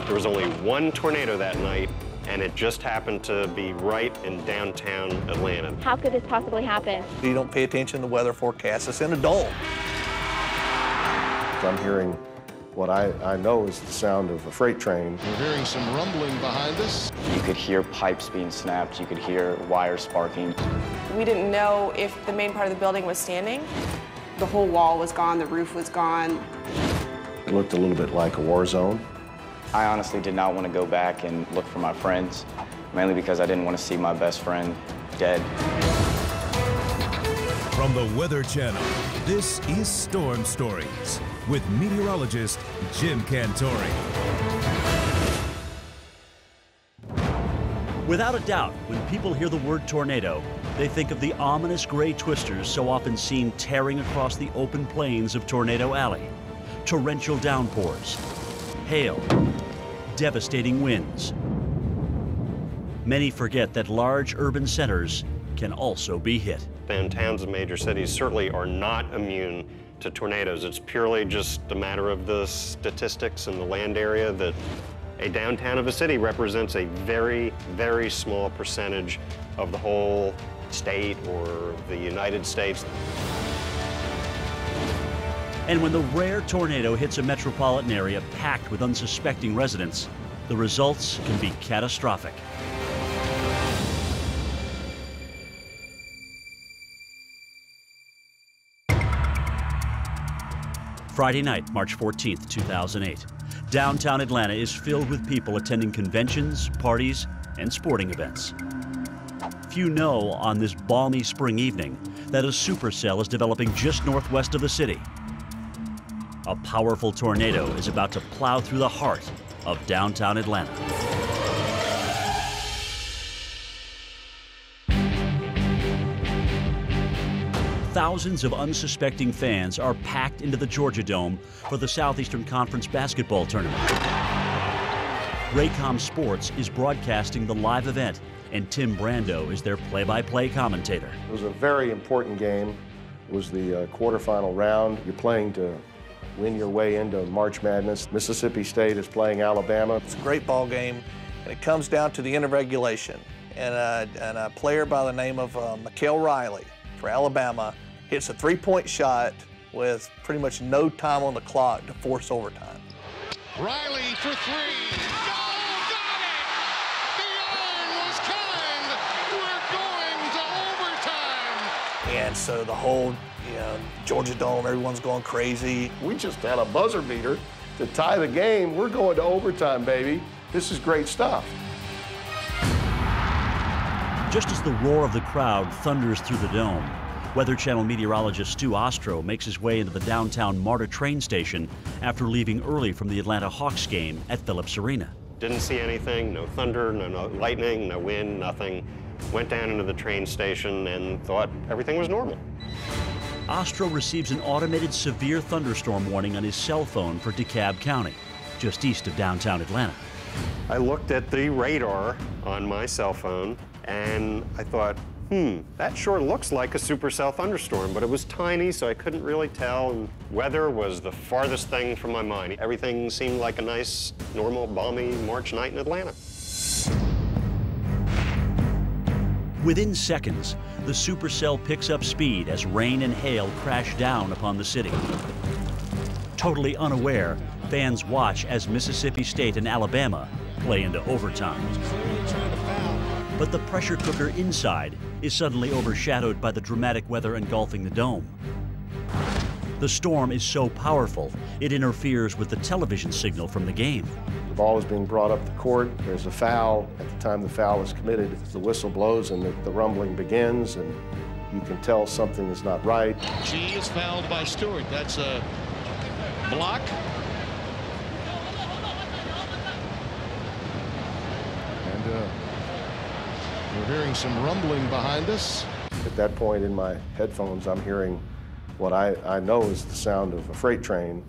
There was only one tornado that night, and it just happened to be right in downtown Atlanta. How could this possibly happen? You don't pay attention to weather forecasts. It's in a dome. I'm hearing what I know is the sound of a freight train. We're hearing some rumbling behind us. You could hear pipes being snapped. You could hear wires sparking. We didn't know if the main part of the building was standing. The whole wall was gone, the roof was gone. It looked a little bit like a war zone. I honestly did not want to go back and look for my friends, mainly because I didn't want to see my best friend dead. From the Weather Channel, this is Storm Stories with meteorologist Jim Cantori. Without a doubt, when people hear the word tornado, they think of the ominous gray twisters so often seen tearing across the open plains of Tornado Alley. Torrential downpours, hail, devastating winds. Many forget that large urban centers can also be hit. Downtowns of major cities certainly are not immune to tornadoes. It's purely just a matter of the statistics and the land area that a downtown of a city represents a very, very small percentage of the whole state or the United States. And when the rare tornado hits a metropolitan area packed with unsuspecting residents, the results can be catastrophic. Friday night, March 14th, 2008. Downtown Atlanta is filled with people attending conventions, parties, and sporting events. Few know on this balmy spring evening that a supercell is developing just northwest of the city. A powerful tornado is about to plow through the heart of downtown Atlanta. Thousands of unsuspecting fans are packed into the Georgia Dome for the Southeastern Conference Basketball tournament. Raycom Sports is broadcasting the live event, and Tim Brando is their play-by-play commentator. It was a very important game. It was the quarterfinal round. You're playing to win your way into March Madness. Mississippi State is playing Alabama. It's a great ball game, and it comes down to the end of regulation. And a player by the name of Mikael Riley for Alabama hits a three-point shot with pretty much no time on the clock to force overtime. Riley for three. No, got it! The iron was kind. We're going to overtime. And so the whole, Georgia Dome, everyone's going crazy. We just had a buzzer beater to tie the game. We're going to overtime, baby. This is great stuff. Just as the roar of the crowd thunders through the dome, Weather Channel meteorologist Stu Ostro makes his way into the downtown MARTA train station after leaving early from the Atlanta Hawks game at Phillips Arena. Didn't see anything, no thunder, no lightning, no wind, nothing. Went down into the train station and thought everything was normal. Ostro receives an automated severe thunderstorm warning on his cell phone for DeKalb County, just east of downtown Atlanta. I looked at the radar on my cell phone and I thought, that sure looks like a supercell thunderstorm, but it was tiny, so I couldn't really tell. And weather was the farthest thing from my mind. Everything seemed like a nice, normal, balmy March night in Atlanta. Within seconds, the supercell picks up speed as rain and hail crash down upon the city. Totally unaware, fans watch as Mississippi State and Alabama play into overtime. But the pressure cooker inside is suddenly overshadowed by the dramatic weather engulfing the dome. The storm is so powerful, it interferes with the television signal from the game. The ball is being brought up the court. There's a foul. At the time the foul is committed, the whistle blows and the rumbling begins, and you can tell something is not right. G is fouled by Stewart. That's a block. And we're hearing some rumbling behind us. At that point in my headphones, I'm hearing what I know is the sound of a freight train.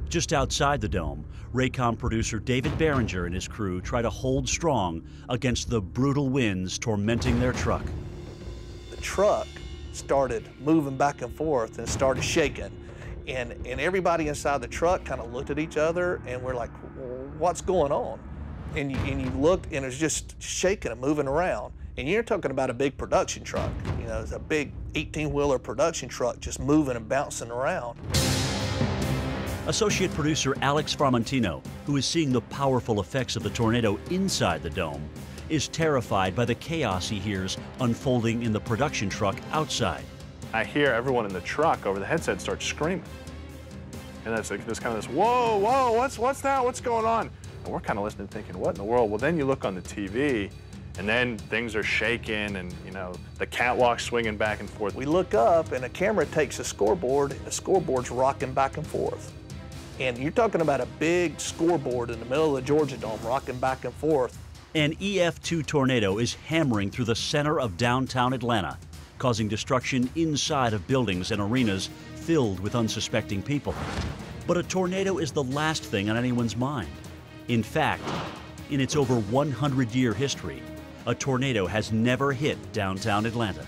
Just outside the dome, Raycom producer David Behringer and his crew try to hold strong against the brutal winds tormenting their truck. The truck started moving back and forth and started shaking. And everybody inside the truck kind of looked at each other, and we're like, what's going on? And you looked, and it was just shaking and moving around. And you're talking about a big production truck. You know, it's a big 18-wheeler production truck just moving and bouncing around. Associate producer Alex Farmentino, who is seeing the powerful effects of the tornado inside the dome, is terrified by the chaos he hears unfolding in the production truck outside. I hear everyone in the truck over the headset start screaming. And that's like, there's kind of this, whoa, whoa, what's that? What's going on? And we're kind of listening thinking, what in the world? Well, then you look on the TV, and then things are shaking, and you know, the catwalk swinging back and forth. We look up, and the camera takes a scoreboard, and the scoreboard's rocking back and forth. And you're talking about a big scoreboard in the middle of the Georgia Dome rocking back and forth. An EF2 tornado is hammering through the center of downtown Atlanta, causing destruction inside of buildings and arenas filled with unsuspecting people. But a tornado is the last thing on anyone's mind. In fact, in its over 100-year history, a tornado has never hit downtown Atlanta.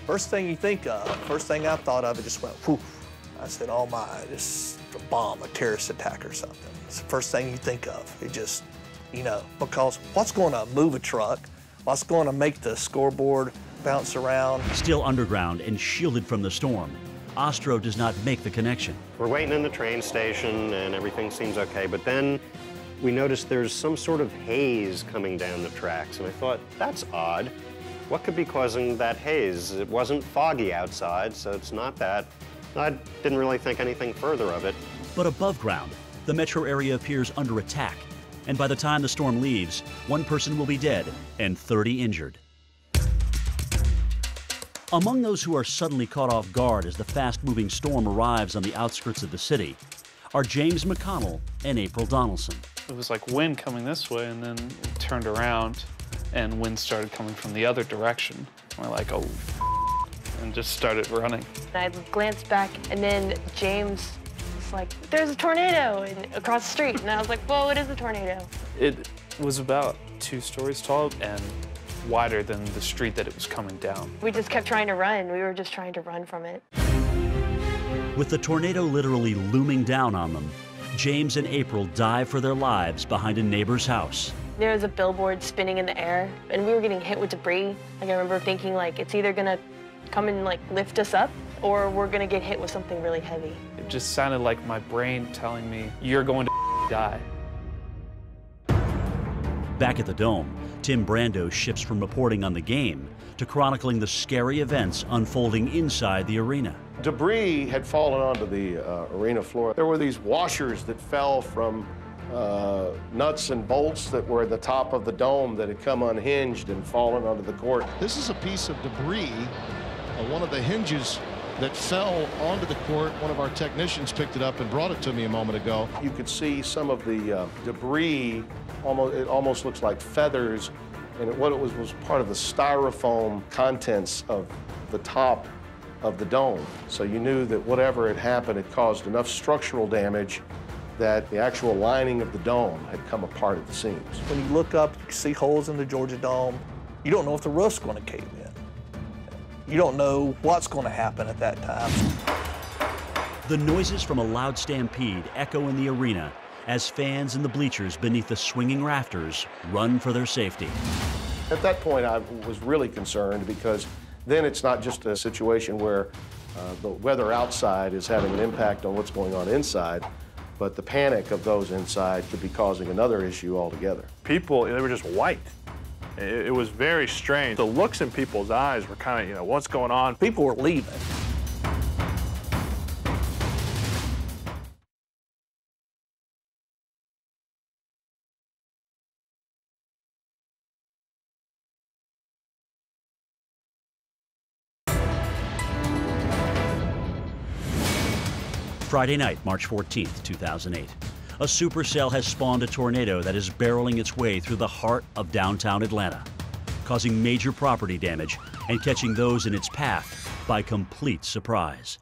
First thing you think of, first thing I thought of, it just went poof. I said, oh my, this is a bomb, a terrorist attack or something. It's the first thing you think of. It just, you know, because what's going to move a truck? What's going to make the scoreboard bounce around? Still underground and shielded from the storm, Ostro does not make the connection. We're waiting in the train station and everything seems okay, but then we noticed there's some sort of haze coming down the tracks, and I thought, that's odd. What could be causing that haze? It wasn't foggy outside, so it's not that. I didn't really think anything further of it. But above ground, the metro area appears under attack, and by the time the storm leaves, 1 person will be dead and 30 injured. Among those who are suddenly caught off guard as the fast-moving storm arrives on the outskirts of the city are James McConnell and April Donaldson. It was like wind coming this way, and then it turned around, and wind started coming from the other direction. We're like, oh, and just started running. I glanced back, and then James was like, there's a tornado across the street. And I was like, whoa, it is a tornado. It was about 2 stories tall and wider than the street that it was coming down. We just kept trying to run. We were just trying to run from it. With the tornado literally looming down on them, James and April dive for their lives behind a neighbor's house. There was a billboard spinning in the air, and we were getting hit with debris. Like, I remember thinking, like, it's either gonna come and like lift us up, or we're gonna get hit with something really heavy. It just sounded like my brain telling me, you're going to die. Back at the Dome, Tim Brando shifts from reporting on the game to chronicling the scary events unfolding inside the arena. Debris had fallen onto the arena floor. There were these washers that fell from nuts and bolts that were at the top of the dome that had come unhinged and fallen onto the court. This is a piece of debris, one of the hinges that fell onto the court. One of our technicians picked it up and brought it to me a moment ago. You could see some of the debris, it almost looks like feathers, and what it was part of the styrofoam contents of the top of the dome. So you knew that whatever had happened had caused enough structural damage that the actual lining of the dome had come apart at the seams. When you look up, you see holes in the Georgia Dome. You don't know if the roof's going to cave in. You don't know what's going to happen at that time. The noises from a loud stampede echo in the arena as fans in the bleachers beneath the swinging rafters run for their safety. At that point, I was really concerned because then it's not just a situation where the weather outside is having an impact on what's going on inside, but the panic of those inside could be causing another issue altogether. People, they were just white. It was very strange. The looks in people's eyes were kind of, you know, what's going on? People were leaving. Friday night, March 14th, 2008. A supercell has spawned a tornado that is barreling its way through the heart of downtown Atlanta, causing major property damage and catching those in its path by complete surprise.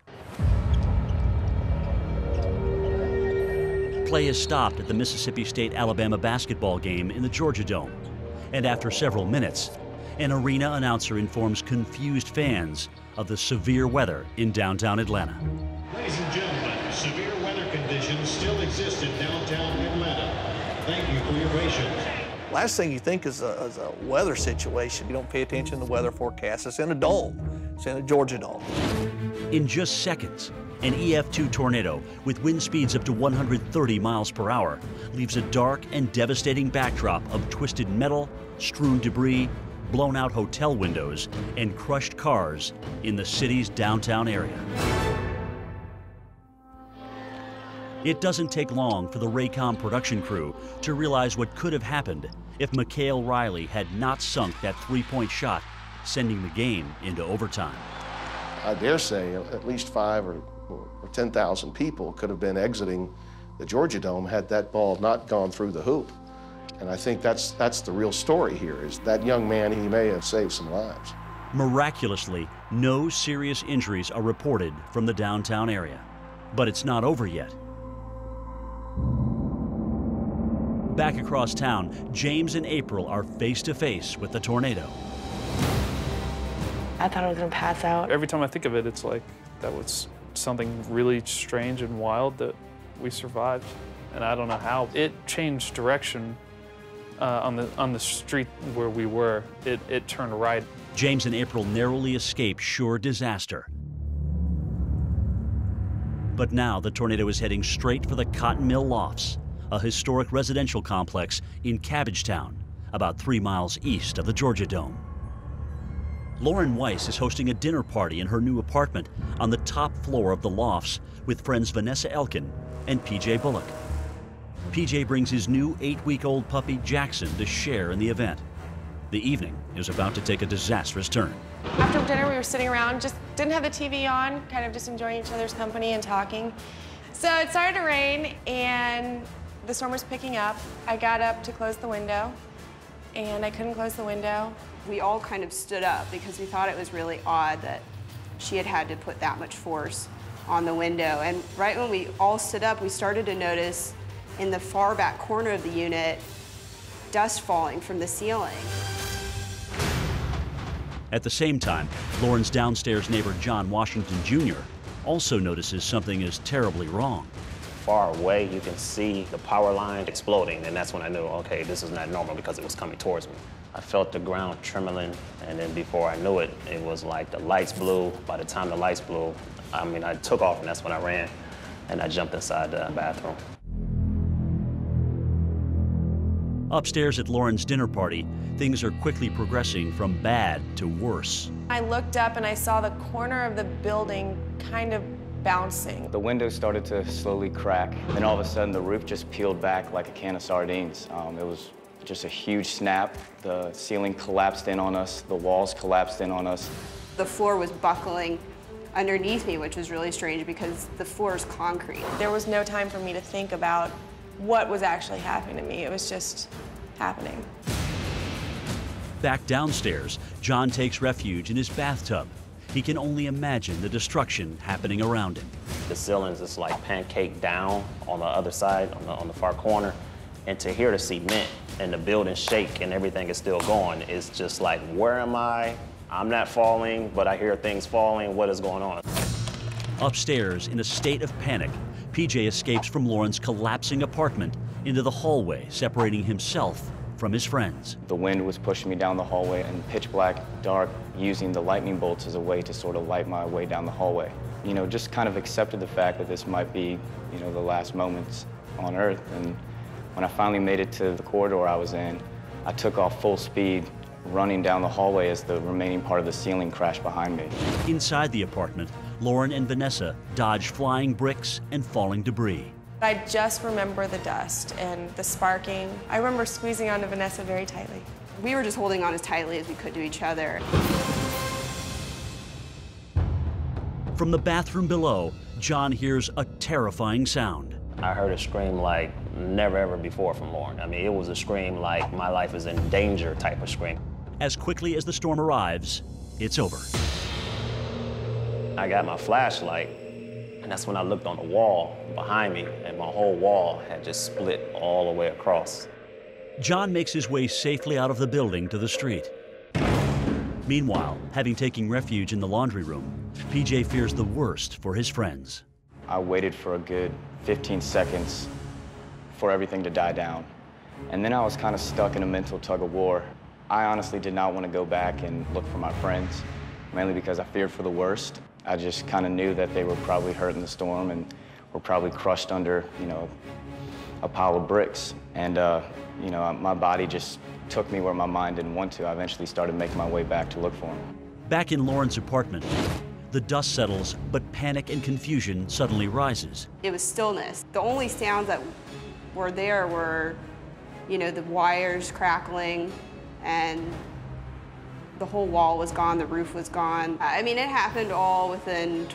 Play is stopped at the Mississippi State-Alabama basketball game in the Georgia Dome, and after several minutes, an arena announcer informs confused fans of the severe weather in downtown Atlanta. Ladies and gentlemen, conditions still exist in downtown Atlanta. Thank you for your patience. Last thing you think is a weather situation. You don't pay attention to the weather forecast. It's in a dome. It's in a Georgia dome. In just seconds, an EF2 tornado with wind speeds up to 130 miles per hour leaves a dark and devastating backdrop of twisted metal, strewn debris, blown out hotel windows, and crushed cars in the city's downtown area. It doesn't take long for the Raycom production crew to realize what could have happened if Mikhail Riley had not sunk that three-point shot, sending the game into overtime. I dare say at least 5,000 or 10,000 people could have been exiting the Georgia Dome had that ball not gone through the hoop. And I think that's the real story here, is that young man, he may have saved some lives. Miraculously, no serious injuries are reported from the downtown area. But it's not over yet. Back across town, James and April are face to face with the tornado. I thought I was gonna pass out. Every time I think of it, it's like that was something really strange and wild that we survived, and I don't know how. It changed direction on the street where we were. It turned right. James and April narrowly escaped sure disaster. But now the tornado is heading straight for the Cotton Mill Lofts, a historic residential complex in Cabbagetown, about 3 miles east of the Georgia Dome. Lauren Weiss is hosting a dinner party in her new apartment on the top floor of the Lofts with friends Vanessa Elkin and PJ Bullock. PJ brings his new 8-week-old puppy Jackson to share in the event. The evening is about to take a disastrous turn. After dinner, we were sitting around, just didn't have the TV on, kind of just enjoying each other's company and talking. So it started to rain, and the storm was picking up. I got up to close the window, and I couldn't close the window. We all kind of stood up because we thought it was really odd that she had to put that much force on the window. And right when we all stood up, we started to notice in the far back corner of the unit, dust falling from the ceiling. At the same time, Lauren's downstairs neighbor John Washington Jr. also notices something is terribly wrong. Far away, you can see the power line exploding, and that's when I knew, okay, this is not normal because it was coming towards me. I felt the ground trembling, and then before I knew it, it was like the lights blew. By the time the lights blew, I took off, and that's when I ran, and I jumped inside the bathroom. Upstairs at Lauren's dinner party, things are quickly progressing from bad to worse. I looked up and I saw the corner of the building kind of bouncing. The windows started to slowly crack, and all of a sudden the roof just peeled back like a can of sardines. It was just a huge snap. The ceiling collapsed in on us, the walls collapsed in on us. The floor was buckling underneath me, which was really strange because the floor is concrete. There was no time for me to think about what was actually happening to me. It was just happening. Back downstairs, John takes refuge in his bathtub. He can only imagine the destruction happening around him. The ceilings is like pancake down on the other side, on the far corner. And to hear the cement and the building shake and everything is still going, it's just like, where am I? I'm not falling, but I hear things falling. What is going on? Upstairs, in a state of panic, PJ escapes from Lauren's collapsing apartment into the hallway, separating himself from his friends. The wind was pushing me down the hallway in pitch black, dark, using the lightning bolts as a way to sort of light my way down the hallway. You know, just kind of accepted the fact that this might be, you know, the last moments on Earth. And when I finally made it to the corridor I was in, I took off full speed, running down the hallway as the remaining part of the ceiling crashed behind me. Inside the apartment, Lauren and Vanessa dodge flying bricks and falling debris. I just remember the dust and the sparking. I remember squeezing onto Vanessa very tightly. We were just holding on as tightly as we could to each other. From the bathroom below, John hears a terrifying sound. I heard a scream like never ever before from Lauren. I mean, it was a scream like my life is in danger type of scream. As quickly as the storm arrives, it's over. I got my flashlight, and that's when I looked on the wall behind me, and my whole wall had just split all the way across. John makes his way safely out of the building to the street. Meanwhile, having taken refuge in the laundry room, PJ fears the worst for his friends. I waited for a good 15 seconds for everything to die down. And then I was kind of stuck in a mental tug of war. I honestly did not want to go back and look for my friends, mainly because I feared for the worst. I just kind of knew that they were probably hurt in the storm and were probably crushed under, a pile of bricks. And, my body just took me where my mind didn't want to. I eventually started making my way back to look for them. Back in Lauren's apartment, the dust settles, but panic and confusion suddenly rises. It was stillness. The only sounds that were there were, the wires crackling, and the whole wall was gone, the roof was gone. I mean, it happened all within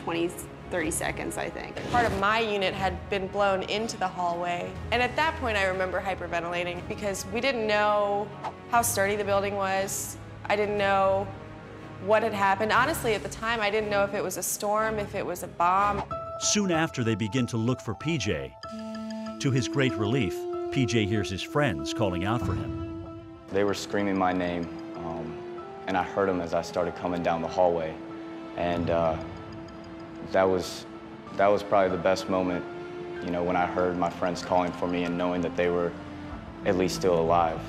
30 seconds, I think. Part of my unit had been blown into the hallway. And at that point, I remember hyperventilating because we didn't know how sturdy the building was. I didn't know what had happened. Honestly, at the time, I didn't know if it was a storm, if it was a bomb. Soon after they begin to look for PJ, to his great relief, PJ hears his friends calling out for him. They were screaming my name, and I heard them as I started coming down the hallway. And that was probably the best moment, when I heard my friends calling for me and knowing that they were at least still alive.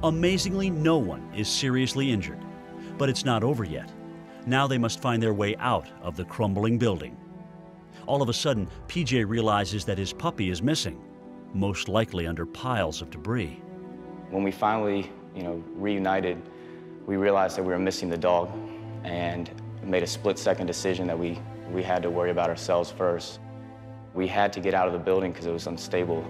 Amazingly, no one is seriously injured, but it's not over yet. Now they must find their way out of the crumbling building. All of a sudden, PJ realizes that his puppy is missing, most likely under piles of debris. When we finally, reunited, we realized that we were missing the dog and made a split-second decision that we had to worry about ourselves first. We had to get out of the building because it was unstable.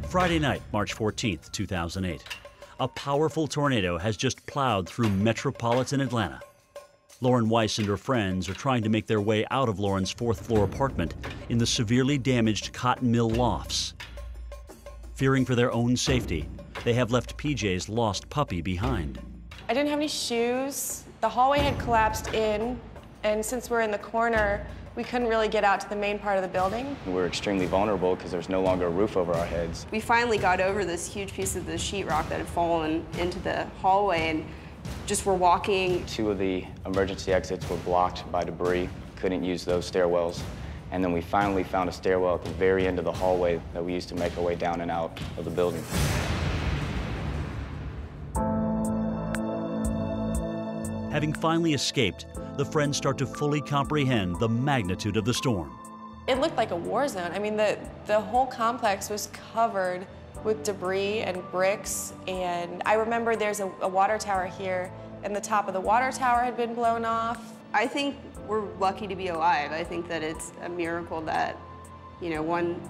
Friday night, March 14th, 2008. A powerful tornado has just plowed through metropolitan Atlanta. Lauren Weiss and her friends are trying to make their way out of Lauren's fourth-floor apartment in the severely damaged cotton mill lofts. Fearing for their own safety, they have left PJ's lost puppy behind. I didn't have any shoes. The hallway had collapsed in, and since we're in the corner, we couldn't really get out to the main part of the building. We're extremely vulnerable because there's no longer a roof over our heads. We finally got over this huge piece of the sheetrock that had fallen into the hallway and just were walking. 2 of the emergency exits were blocked by debris. Couldn't use those stairwells. And then we finally found a stairwell at the very end of the hallway that we used to make our way down and out of the building. Having finally escaped, the friends start to fully comprehend the magnitude of the storm. It looked like a war zone. I mean, the whole complex was covered with debris and bricks, and I remember there's a water tower here, and the top of the water tower had been blown off. I think we're lucky to be alive. I think that it's a miracle that, one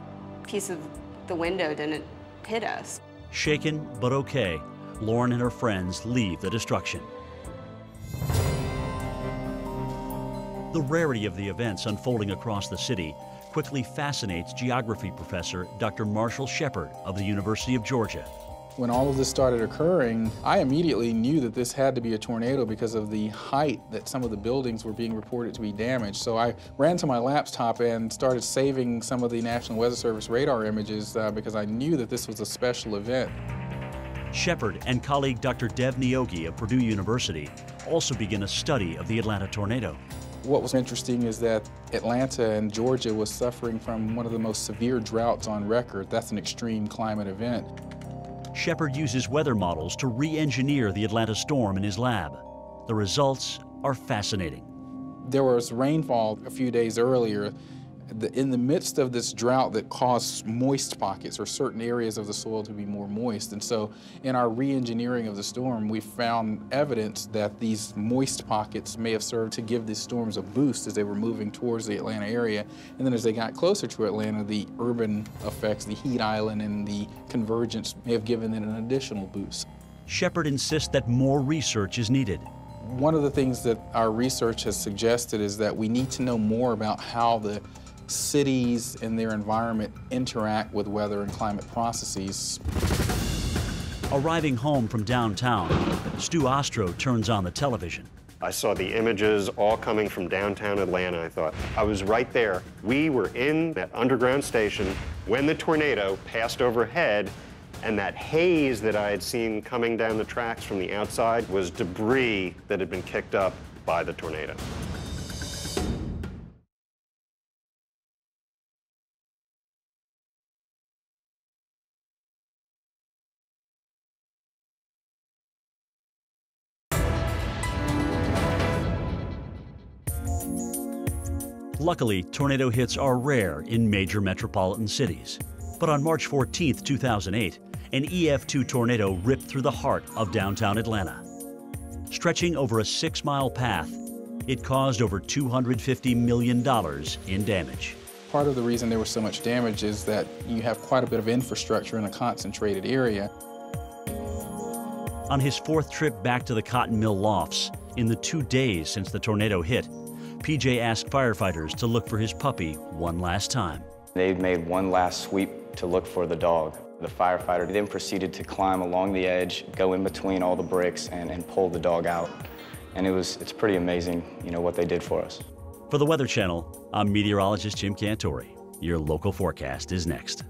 piece of the window didn't hit us. Shaken but okay, Lauren and her friends leave the destruction. The rarity of the events unfolding across the city quickly fascinates geography professor Dr. Marshall Shepard of the University of Georgia. When all of this started occurring, I immediately knew that this had to be a tornado because of the height that some of the buildings were being reported to be damaged. So I ran to my laptop and started saving some of the National Weather Service radar images because I knew that this was a special event. Shepard and colleague Dr. Dev Niogi of Purdue University also begin a study of the Atlanta tornado. What was interesting is that Atlanta and Georgia was suffering from one of the most severe droughts on record. That's an extreme climate event. Shepard uses weather models to re-engineer the Atlanta storm in his lab. The results are fascinating. There was rainfall a few days earlier in the midst of this drought that caused moist pockets or certain areas of the soil to be more moist. And so in our re-engineering of the storm, we found evidence that these moist pockets may have served to give these storms a boost as they were moving towards the Atlanta area. And then as they got closer to Atlanta, the urban effects, the heat island and the convergence may have given it an additional boost. Shepard insists that more research is needed. One of the things that our research has suggested is that we need to know more about how the cities and their environment interact with weather and climate processes. Arriving home from downtown, Stu Ostro turns on the television. I saw the images all coming from downtown Atlanta. I thought, I was right there. We were in that underground station when the tornado passed overhead, and that haze that I had seen coming down the tracks from the outside was debris that had been kicked up by the tornado. Luckily, tornado hits are rare in major metropolitan cities. But on March 14, 2008, an EF2 tornado ripped through the heart of downtown Atlanta. Stretching over a 6-mile path, it caused over $250 million in damage. Part of the reason there was so much damage is that you have quite a bit of infrastructure in a concentrated area. On his 4th trip back to the cotton mill lofts, in the 2 days since the tornado hit, PJ asked firefighters to look for his puppy one last time. They made one last sweep to look for the dog. The firefighter then proceeded to climb along the edge, go in between all the bricks, and pull the dog out. And it's pretty amazing, you know, what they did for us. For the Weather Channel, I'm meteorologist Jim Cantori. Your local forecast is next.